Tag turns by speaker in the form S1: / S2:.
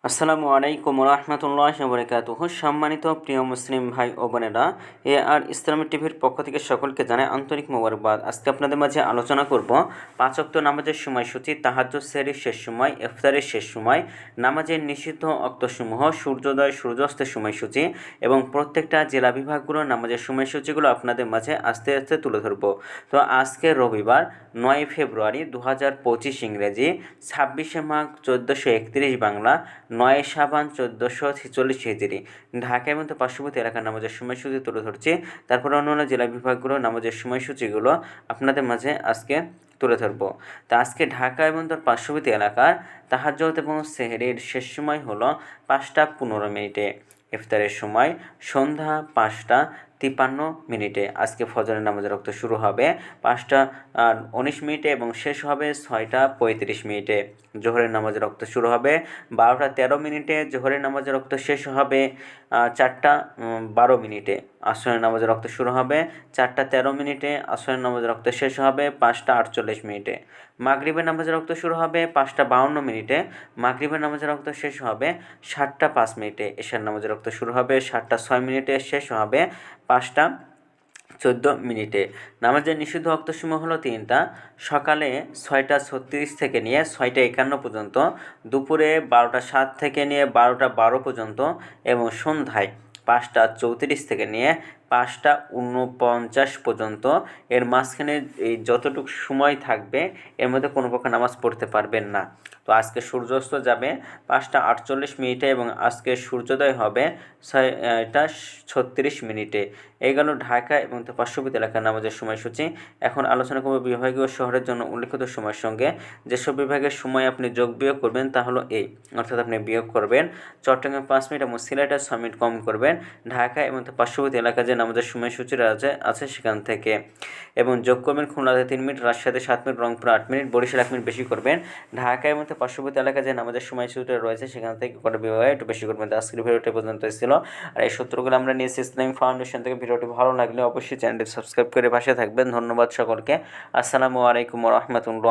S1: আসসালামু আলাইকুম রহমতুল্লাহি ওয়া বারাকাতুহু। সম্মানিত প্রিয় মুসলিম ভাই ও বোনেরা, আর ইসলামিক টিভির পক্ষ থেকে সকলকে জানাই আন্তরিক মোবারকবাদ। আজকে আপনাদের মাঝে আলোচনা করব 5 ওয়াক্ত নামাজের সময়সূচি, তাহাজ্জুদ সেহরির শেষ সময়, ইফতারের শেষ সময়, নামাজের নিষিদ্ধ অক্তসমূহ, সূর্যোদয় সূর্যাস্তের সময়সূচি এবং প্রত্যেকটা জেলা বিভাগগুলোর নামাজের সময়সূচিগুলো আপনাদের মাঝে আস্তে আস্তে তুলে ধরব। তো আজকে রবিবার 9 ফেব্রুয়ারি 2025 ইংরেজি, 26 মাঘ 1431 বাংলা, 9 শাবান 1446 হিজরি। ঢাকা এবং পার্শ্ববর্তী এলাকার নামাজের সময়সূচি তুলে ধরছি। তারপরে অন্যান্য জেলা বিভাগগুলো নামাজের সময়সূচিগুলো আপনাদের মাঝে আজকে তুলে ধরব। তা আজকে ঢাকা এবং তার পার্শ্ববর্তী এলাকার তাহাজ্জুদ এবং সেহরির শেষ সময় হলো 5টা 15 মিনিটে। ইফতারের সময় সন্ধ্যা 5টা 53 মিনিটে। আজকে ফজরের নামাজের রক্ত শুরু হবে 5টা 19 মিনিটে এবং শেষ হবে 6টা 35 মিনিটে। জোহরের নামাজের রক্ত শুরু হবে 12টা 13 মিনিটে। জোহরের নামাজের রক্ত শেষ হবে 4টা 12 মিনিটে। আসরের নামাজের রক্ত শুরু হবে 4টা 13 মিনিটে। আসরের নামাজের রক্ত শেষ হবে 5টা 48 মিনিটে। মাগরিবের নামাজের রক্ত শুরু হবে 5টা 52 মিনিটে। মাগরিবের নামাজের রক্ত শেষ হবে 7টা 5 মিনিটে। এশার নামাজের রক্ত শুরু হবে 7টা 6 মিনিটে, শেষ হবে 5টা 14 মিনিটে। নামাজের নিষিদ্ধ ওয়াক্তসমূহ হলো 3টা: সকালে 6টা 36 থেকে নিয়ে 6টা 51 পর্যন্ত, দুপুরে 12টা 7 থেকে নিয়ে 12টা 12 পর্যন্ত এবং সন্ধ্যায় 5টা 34 থেকে নিয়ে 5টা 49 পর্যন্ত। এর মাঝখানে এই যতটুকু সময় থাকবে এর মধ্যে কোনো প্রকার নামাজ পড়তে পারবেন না। তো আজকে সূর্যাস্ত যাবে 5টা 48 মিনিটে এবং আজকে সূর্যোদয় হবে 6টা 36 মিনিটে। এই গেল ঢাকা এবং তার পার্শ্ববর্তী এলাকার নামাজের সময়সূচি। এখন আলোচনা করব বিভাগীয় শহরের জন্য উল্লিখিত সময়ের সঙ্গে। যেসব বিভাগের সময় আপনি যোগ বিয়োগ করবেন তা হলো এই, অর্থাৎ আপনি বিয়োগ করবেন চট্টগ্রামে 5 মিনিট এবং সিলেটে 6 মিনিট কম করবেন ঢাকা এবং তার পার্শ্ববর্তী এলাকায় যে নামাজের সময়সূচি আছে সেখান থেকে, এবং যোগ করবেন খুলনাতে 3 মিনিট, রাজশাহীতে 7 মিনিট, রংপুরে 8 মিনিট, বরিশাল 1 মিনিট বেশি করবেন। ঢাকা এবং তার পার্শ্ববর্তী এলাকায় যে নামাজের সময়সূচিটা রয়েছে সেখান থেকে কটা বিভাগে একটু বেশি করবেন। আজকের ভিডিওটি পর্যন্ত ছিল, আর এই সূত্রগুলো আমরা নিয়েছি ইসলামিক ফাউন্ডেশন থেকে। ভিডিওটি ভালো লাগলে অবশ্যই চ্যানেলটি সাবস্ক্রাইব করে পাশে থাকবেন। ধন্যবাদ সকলকে। আসসালামু আলাইকুম ওয়া রাহমাতুল্লাহ।